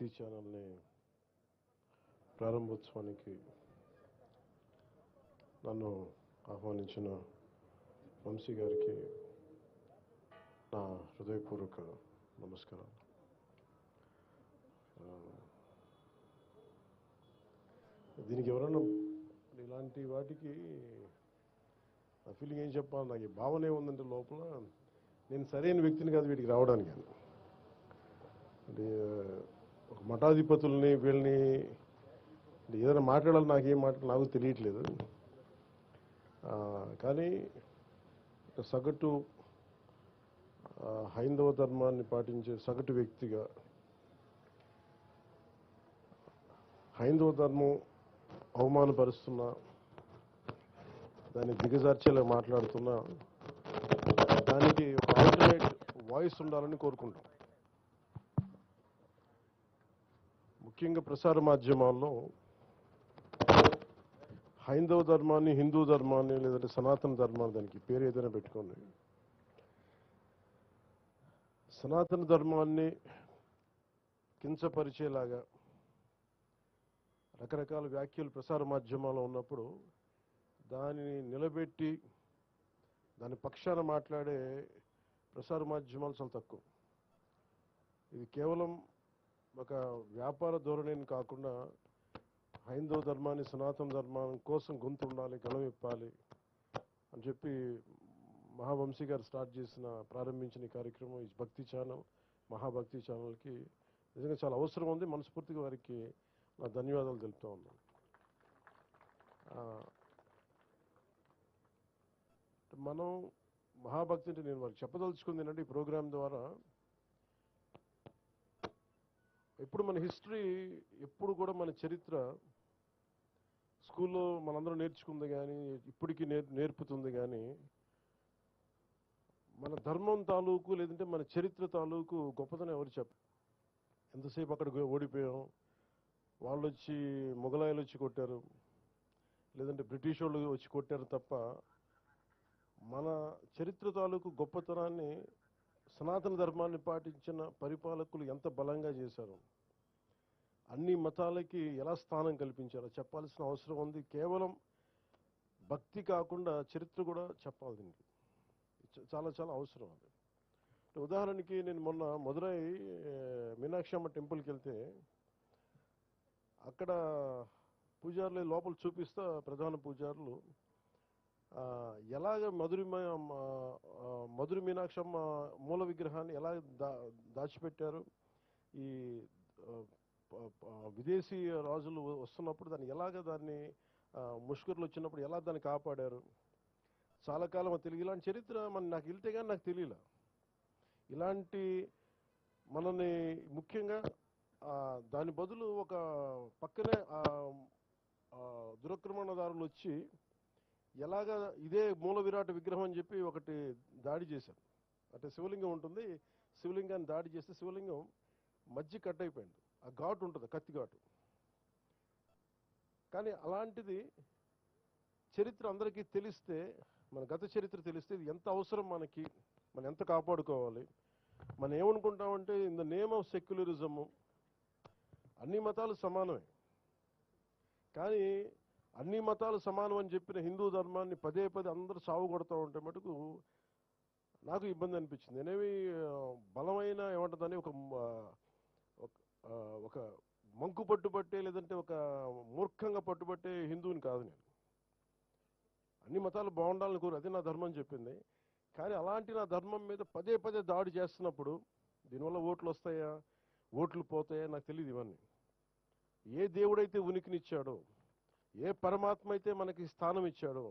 భక్తి ఛానల్ని ప్రారంభోత్సవానికి నన్ను ఆహ్వానించిన వంశీ గారికి నా హృదయపూర్వక నమస్కారాలు. దీనికి ఎవరన్నా ఇలాంటి వాటికి నా ఫీలింగ్ ఏం చెప్పాలి, నాకు ఈ భావన ఏముందంటే లోపల నేను సరైన వ్యక్తిని కాదు వీటికి రావడానికి. అంటే ఒక మఠాధిపతుల్ని వీళ్ళని ఏదైనా మాట్లాడాలి, నాకేం మాట్లాడాలి నాకు తెలియట్లేదు. కానీ సగటు హైందవ ధర్మాన్ని పాటించే సగటు వ్యక్తిగా హైందవ ధర్మం అవమానపరుస్తున్నా, దాన్ని దిగజార్చేలా మాట్లాడుతున్నా, దానికి ఒక ఆల్టర్నేట్ వాయిస్ ఉండాలని కోరుకుంటాం. ముఖ్యంగా ప్రసార మాధ్యమాల్లో హైందవ ధర్మాన్ని, హిందూ ధర్మాన్ని, లేదంటే సనాతన ధర్మాన్ని, దానికి పేరు ఏదైనా పెట్టుకోండి, సనాతన ధర్మాన్ని కించపరిచేలాగా రకరకాల వ్యాఖ్యలు ప్రసార మాధ్యమాల్లో ఉన్నప్పుడు దానిని నిలబెట్టి దాని పక్షాన మాట్లాడే ప్రసార మాధ్యమాలు చాలా తక్కువ. ఇది కేవలం ఒక వ్యాపార ధోరణిని కాకుండా హైందవ ధర్మాన్ని, సనాతన ధర్మం కోసం గొంతు ఉండాలి, గళమిప్పాలి అని చెప్పి మహావంశీ గారు ప్రారంభించిన ఈ కార్యక్రమం, ఈ భక్తి ఛానల్, మహాభక్తి ఛానల్కి నిజంగా చాలా అవసరం ఉంది. మనస్ఫూర్తిగా వారికి నా ధన్యవాదాలు తెలుపుతూ ఉన్నాను. మనం మహాభక్తి అంటే నేను వారికి చెప్పదలుచుకుంది ఏంటంటే, ఈ ప్రోగ్రాం ద్వారా ఎప్పుడు మన హిస్టరీ, ఎప్పుడు కూడా మన చరిత్ర స్కూల్లో మనందరం నేర్చుకుంది కానీ ఇప్పటికీ నేర్పుతుంది కానీ మన ధర్మం తాలూకు లేదంటే మన చరిత్ర తాలూకు గొప్పతనం ఎవరు చెప్పారు? ఎంతసేపు అక్కడ ఓడిపోయాం, వాళ్ళు వచ్చి మొఘలాయులు వచ్చి కొట్టారు, లేదంటే బ్రిటిష్ వాళ్ళు వచ్చి కొట్టారు తప్ప మన చరిత్ర తాలూకు గొప్పతనాన్ని సనాతన ధర్మాన్ని పాటించిన పరిపాలకులు ఎంత బలంగా చేశారు, అన్ని మతాలకి ఎలా స్థానం కల్పించారో చెప్పాల్సిన అవసరం ఉంది. కేవలం భక్తి కాకుండా చరిత్ర కూడా చెప్పాలి. దీనికి చాలా చాలా అవసరం అది. ఉదాహరణకి నేను మొన్న మదురై మీనాక్షి అమ్మ టెంపుల్కి వెళ్తే అక్కడ పూజారులు లోపల చూపిస్తా, ప్రధాన పూజారులు ఎలాగ మధుర మీనాక్షమ్మ మూల విగ్రహాన్ని ఎలా దాచిపెట్టారు, ఈ విదేశీ రాజులు వస్తున్నప్పుడు దాన్ని ముష్కరులు వచ్చినప్పుడు ఎలా దాన్ని కాపాడారు. చాలా కాలం తెలుగు ఇలాంటి చరిత్ర నాకు వెళ్తే కానీ నాకు తెలియలే. ఇలాంటి మనని ముఖ్యంగా దాని బదులు ఒక పక్కనే దురక్రమణదారులు వచ్చి ఎలాగా ఇదే మూల విరాట విగ్రహం అని చెప్పి ఒకటి దాడి చేశారు. అంటే శివలింగం ఉంటుంది, శివలింగాన్ని దాడి చేస్తే శివలింగం మధ్య కట్ అయిపోయింది. ఆ ఘాటు ఉంటుంది, కత్తి ఘాటు. కానీ అలాంటిది చరిత్ర అందరికీ తెలిస్తే, మన గత చరిత్ర తెలిస్తే ఇది ఎంత అవసరం మనకి, మనం ఎంత కాపాడుకోవాలి. మనం ఏమనుకుంటామంటే in the name of secularism అన్ని మతాలు సమానమే, కానీ అన్ని మతాలు సమానం అని చెప్పిన హిందూ ధర్మాన్ని పదే పదే అందరూ సాగు కొడతా ఉంటే మటుకు నాకు ఇబ్బంది అనిపించింది. నేనేమి బలమైన ఏమంటుందని ఒక మంకు పట్టుబట్టే లేదంటే ఒక మూర్ఖంగా పట్టుబట్టే హిందువుని కాదు నేను. అన్ని మతాలు బాగుండాలని కోరు, అది నా ధర్మం చెప్పింది. కానీ అలాంటి నా ధర్మం మీద పదే పదే దాడి చేస్తున్నప్పుడు దీనివల్ల ఓట్లు వస్తాయా, ఓట్లు పోతాయా నాకు తెలియదు. ఇవన్నీ ఏ దేవుడైతే ఉనికినిచ్చాడో, ఏ పరమాత్మ అయితే మనకి స్థానం ఇచ్చాడో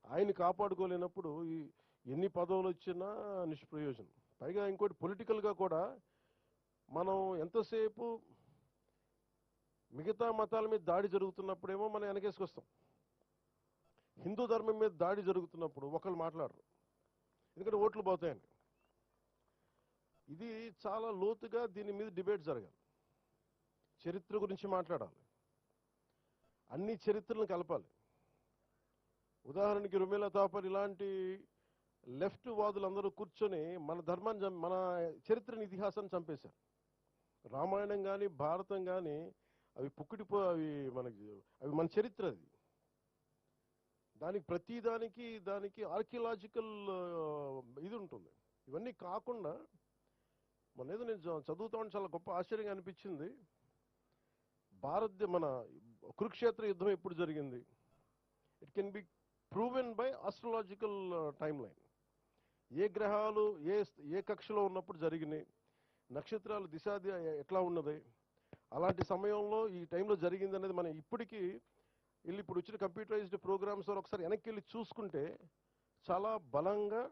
ఆయన కాపాడుకోలేనప్పుడు ఎన్ని పదవులు వచ్చినా నిష్ప్రయోజనం. పైగా ఇంకోటి పొలిటికల్గా కూడా మనం ఎంతసేపు మిగతా మతాల మీద దాడి జరుగుతున్నప్పుడేమో మనం వెనకేసుకొస్తాం, హిందూ ధర్మం మీద దాడి జరుగుతున్నప్పుడు ఒకళ్ళు మాట్లాడరు, ఎందుకంటే ఓట్లు పోతాయని. ఇది చాలా లోతుగా దీని మీద డిబేట్ జరగాలి, చరిత్ర గురించి మాట్లాడాలి, అన్ని చరిత్రలను కలపాలి. ఉదాహరణకి రుమేలా తాపర్ ఇలాంటి లెఫ్ట్ వాదులందరూ కూర్చొని మన ధర్మాన్ని, మన చరిత్రని, ఇతిహాసాన్ని చంపేశారు. రామాయణం కానీ భారతం కానీ అవి అవి మనకి అవి మన చరిత్ర అది. దానికి దానికి ఆర్కియలాజికల్ ఇది ఉంటుంది. ఇవన్నీ కాకుండా ఏదో నేను చదువుతా ఉంటే చాలా గొప్ప ఆశ్చర్యంగా అనిపించింది. మన కురుక్షేత్ర యుద్ధం ఎప్పుడు జరిగింది? It can be proven by astrological time line. ఏ గ్రహాలు ఏ కక్షలో ఉన్నప్పుడు జరిగినాయి, నక్షత్రాలు ఎట్లా ఉన్నది, అలాంటి సమయంలో ఈ టైంలో జరిగింది అనేది మనం ఇప్పటికీ ఇప్పుడు వచ్చిన కంప్యూటరైజ్డ్ ప్రోగ్రామ్స్ ఒకసారి వెనక్కి వెళ్ళి చూసుకుంటే చాలా బలంగా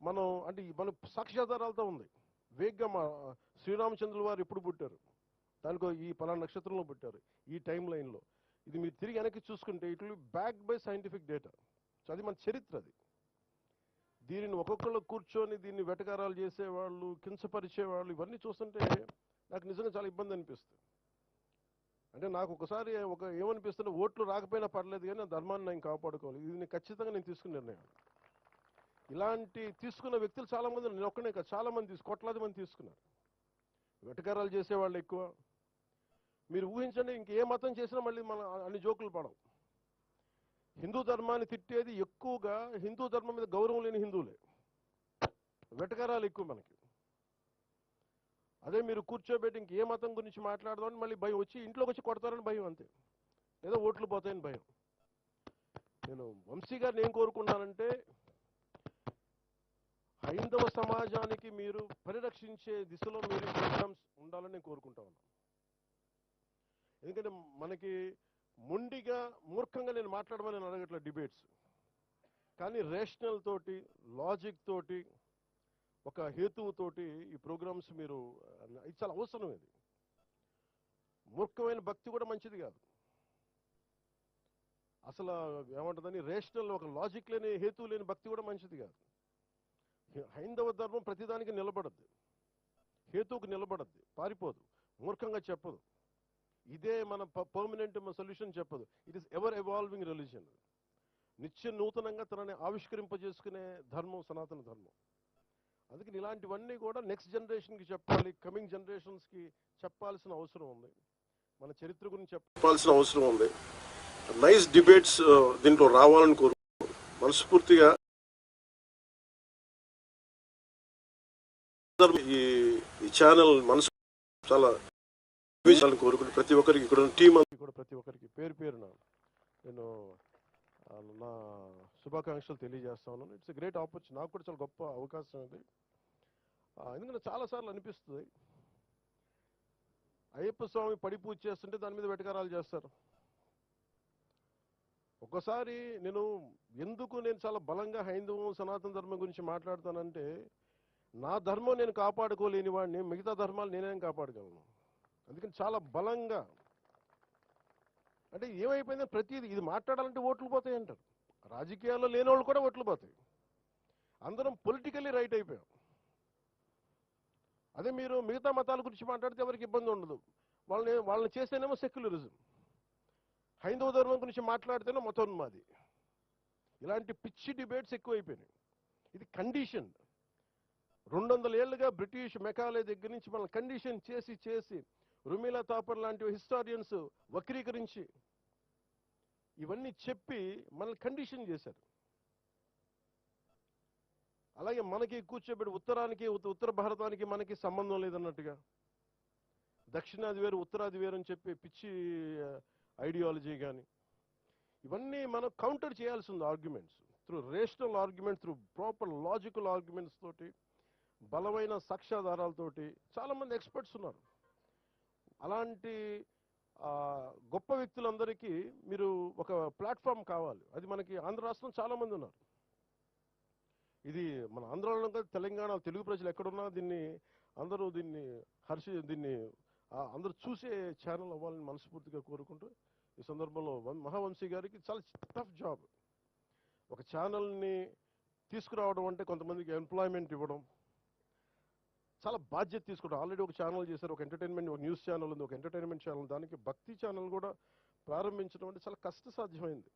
మనం మన సాక్ష్యాధారాలతో ఉంది. వేగ్గా శ్రీరామచంద్రుల వారు ఎప్పుడు పుట్టారు, దానికో ఈ పలానా నక్షత్రంలో పుట్టారు, ఈ టైం లైన్లో, ఇది మీరు తిరిగి వెనక్కి చూసుకుంటే it will be backed by scientific data. So అది మన చరిత్ర. అది దీనిని ఒక్కొక్కళ్ళు కూర్చొని దీన్ని వెటకారాలు చేసేవాళ్ళు, కించపరిచేవాళ్ళు, ఇవన్నీ చూస్తుంటే నాకు నిజంగా చాలా ఇబ్బంది అనిపిస్తుంది. అంటే నాకు ఒకసారి ఏమనిపిస్తుంటే ఓట్లు రాకపోయినా పర్లేదు కానీ ధర్మాన్ని నేను కాపాడుకోవాలి. ఇది ఖచ్చితంగా నేను తీసుకున్న నిర్ణయం. ఇలాంటి తీసుకున్న వ్యక్తులు చాలా మంది, నేను ఒక్కనే కాదు, చాలా మంది కోట్లాది మంది తీసుకున్నారు. వెటకారాలు చేసేవాళ్ళు ఎక్కువ. మీరు ఊహించండి, ఇంకే మతం చేసినా మళ్ళీ మన అన్ని జోకులు పడవు. హిందూ ధర్మాన్ని తిట్టేది ఎక్కువగా హిందూ ధర్మం మీద గౌరవం లేని హిందువులే. వెటకారాలు ఎక్కువ మనకి. అదే మీరు కూర్చోబెట్టి ఇంకే మతం గురించి మాట్లాడదామని మళ్ళీ భయం వచ్చి ఇంట్లోకి వచ్చి కొడతారని భయం, అంతే. లేదా ఓట్లు పోతాయని భయం. నేను వంశీ గారిని ఏం కోరుకున్నానంటే, హైందవ సమాజానికి మీరు పరిరక్షించే దిశలో మీరు ప్రోగ్రామ్స్ ఉండాలని నేను కోరుకుంటా ఉన్నాను. ఎందుకంటే మనకి మొండిగా మూర్ఖంగా నేను మాట్లాడమని నేను అడగట్లేదు డిబేట్స్, కానీ రేషనల్ తోటి, లాజిక్ తోటి, ఒక హేతువుతోటి ఈ ప్రోగ్రామ్స్ మీరు, ఇది చాలా అవసరం. ఇది మూర్ఖమైన భక్తి కూడా మంచిది కాదు. అసలు ఏమంటుందని రేషనల్, ఒక లాజిక్ లేని, హేతువు లేని భక్తి కూడా మంచిది కాదు. హైందవ ధర్మం ప్రతిదానికి నిలబడద్దు, హేతువుకు నిలబడద్దు, పారిపోదు, మూర్ఖంగా చెప్పదు, ఇదే మన పర్మనెంట్ సొల్యూషన్ చెప్పదు. It is ever evolving religion. నిత్య నూతనంగా తనని ఆవిష్కరింపజేసుకునే ధర్మం సనాతన ధర్మం. అందుకని ఇలాంటివన్నీ కూడా నెక్స్ట్ జనరేషన్కి చెప్పాలి, కమింగ్ జనరేషన్స్కి చెప్పాల్సిన అవసరం ఉంది. మన చరిత్ర గురించి చెప్పాల్సిన అవసరం ఉంది. నైస్ డిబేట్స్ దీంట్లో రావాలని కోరుకుంటున్నాను మనస్ఫూర్తిగా. ఈ ఛానల్ మనసు చాలా కోరుకుంటే ప్రతి ఒక్కరికి, ఇక్కడ టీం కూడా ప్రతి ఒక్కరికి పేరు పేరున నేను నా శుభాకాంక్షలు తెలియజేస్తా ఉన్నాను. It's a great opportunity. నాకు కూడా చాలా గొప్ప అవకాశం ఇది. ఎందుకంటే చాలాసార్లు అనిపిస్తుంది, అయ్యప్ప స్వామి పడి పూజ చేస్తుంటే దాని మీద వెటకారాలు చేస్తారు. ఒకసారి నేను చాలా బలంగా హైందవం సనాతన ధర్మం గురించి మాట్లాడతానంటే, నా ధర్మం నేను కాపాడుకోలేని వాడిని మిగతా ధర్మాలు నేనేం కాపాడగలను. అందుకని చాలా బలంగా, అంటే ఏమైపోయిందో ప్రతిదీ ఇది మాట్లాడాలంటే ఓట్లు పోతాయి అంటారు. రాజకీయాల్లో లేని వాళ్ళు కూడా ఓట్లు పోతాయి. అందరం పొలిటికల్లీ రైట్ అయిపోయాం. అదే మీరు మిగతా మతాల గురించి మాట్లాడితే ఎవరికి ఇబ్బంది ఉండదు. వాళ్ళని చేస్తేనేమో సెక్యులరిజం, హైందవ ధర్మం గురించి మాట్లాడితేనే మతోన్మాది. ఇలాంటి పిచ్చి డిబేట్స్ ఎక్కువైపోయినాయి. ఇది కండిషన్. 200 ఏళ్లుగా బ్రిటిష్ మెకాలే దగ్గర నుంచి మనల్ని కండిషన్ చేసి చేసి, రుమిలా తాపర్ లాంటి హిస్టారియన్స్ వక్రీకరించి ఇవన్నీ చెప్పి మనల్ని కండిషన్ చేశారు. అలాగే మనకి కూర్చోబెట్టి ఉత్తరానికి, ఉత్తర భారతానికి మనకి సంబంధం లేదన్నట్టుగా, దక్షిణాది వేరు ఉత్తరాది వేరు అని చెప్పి పిచ్చి ఐడియాలజీ కానీ, ఇవన్నీ మనం కౌంటర్ చేయాల్సి ఉంది. Arguments through rational argument, through proper logical arguments తోటి, బలమైన సాక్ష్యాధారాలతోటి. చాలామంది ఎక్స్పర్ట్స్ ఉన్నారు. అలాంటి గొప్ప వ్యక్తులందరికీ మీరు ఒక ప్లాట్ఫామ్ కావాలి. అది మనకి ఆంధ్ర రాష్ట్రం చాలామంది ఉన్నారు. ఇది మన ఆంధ్రాలో కాదు, తెలంగాణ తెలుగు ప్రజలు ఎక్కడున్నా అందరూ దీన్ని అందరూ చూసే ఛానల్ అవ్వాలని మనస్ఫూర్తిగా కోరుకుంటూ, ఈ సందర్భంలో మహావంశీ గారికి చాలా టఫ్ జాబ్. ఒక ఛానల్ని తీసుకురావడం అంటే కొంతమందికి ఎంప్లాయ్మెంట్ ఇవ్వడం, చాలా బాధ్యత తీసుకుంటాం. ఆల్రెడీ ఒక ఛానల్ చేశారు, ఒక ఎంటర్టైన్మెంట్, ఒక న్యూస్ ఛానల్ ఉంది, ఒక ఎంటర్టైన్మెంట్ ఛానల్, దానికి భక్తి ఛానల్ కూడా ప్రారంభించడం అంటే చాలా కష్టసాధ్యమైంది.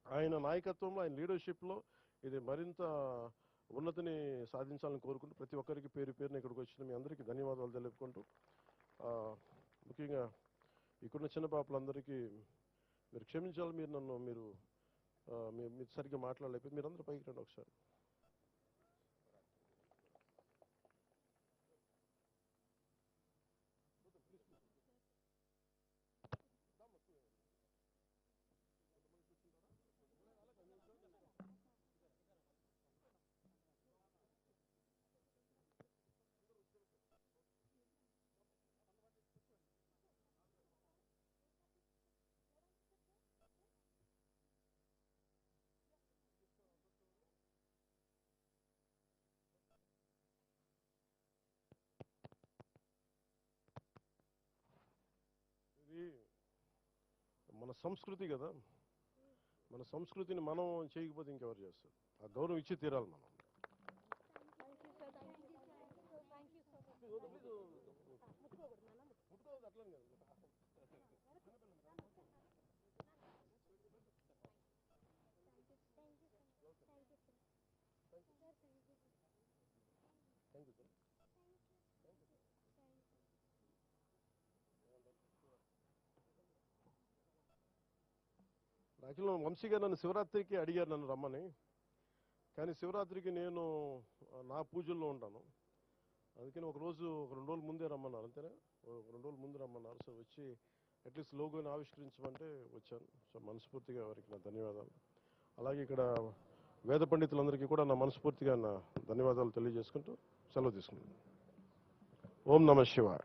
ఆయన నాయకత్వంలో, ఆయన లీడర్షిప్లో ఇది మరింత ఉన్నతిని సాధించాలని కోరుకుంటూ ప్రతి ఒక్కరికి పేరు పేరున ఇక్కడికి వచ్చిన మీ అందరికీ ధన్యవాదాలు తెలుపుకుంటూ ముఖ్యంగా ఇక్కడున్న చిన్న పాపలందరికీ మీరు క్షమించాలి. మీరు నన్ను మీరు సరిగ్గా మాట్లాడలేకపోతే మీరందరూ పైకి రండి ఒకసారి. ఇది మన సంస్కృతి కదా, మన సంస్కృతిని మనం చేయకపోతే ఇంకెవరు చేస్తారు? ఆ గౌరవం ఇచ్చి తీరాలి మనం. యాక్చువల్గా వంశీ గారు నన్ను శివరాత్రికి అడిగారు నన్ను రమ్మని, కానీ శివరాత్రికి నేను నా పూజల్లో ఉంటాను. అందుకని ఒక 2 రోజుల ముందే రమ్మన్నారు. అంతేనా? ఒక 2 రోజుల ముందు రమ్మన్నారు. సో వచ్చి అట్లీస్ట్ లోగోని ఆవిష్కరించమంటే వచ్చాను. సో మనస్ఫూర్తిగా వారికి నా ధన్యవాదాలు. అలాగే ఇక్కడ వేద పండితులందరికీ కూడా నా మనస్ఫూర్తిగా నా ధన్యవాదాలు తెలియజేసుకుంటూ సెలవు తీసుకుంటాను. ఓం నమః శివాయ.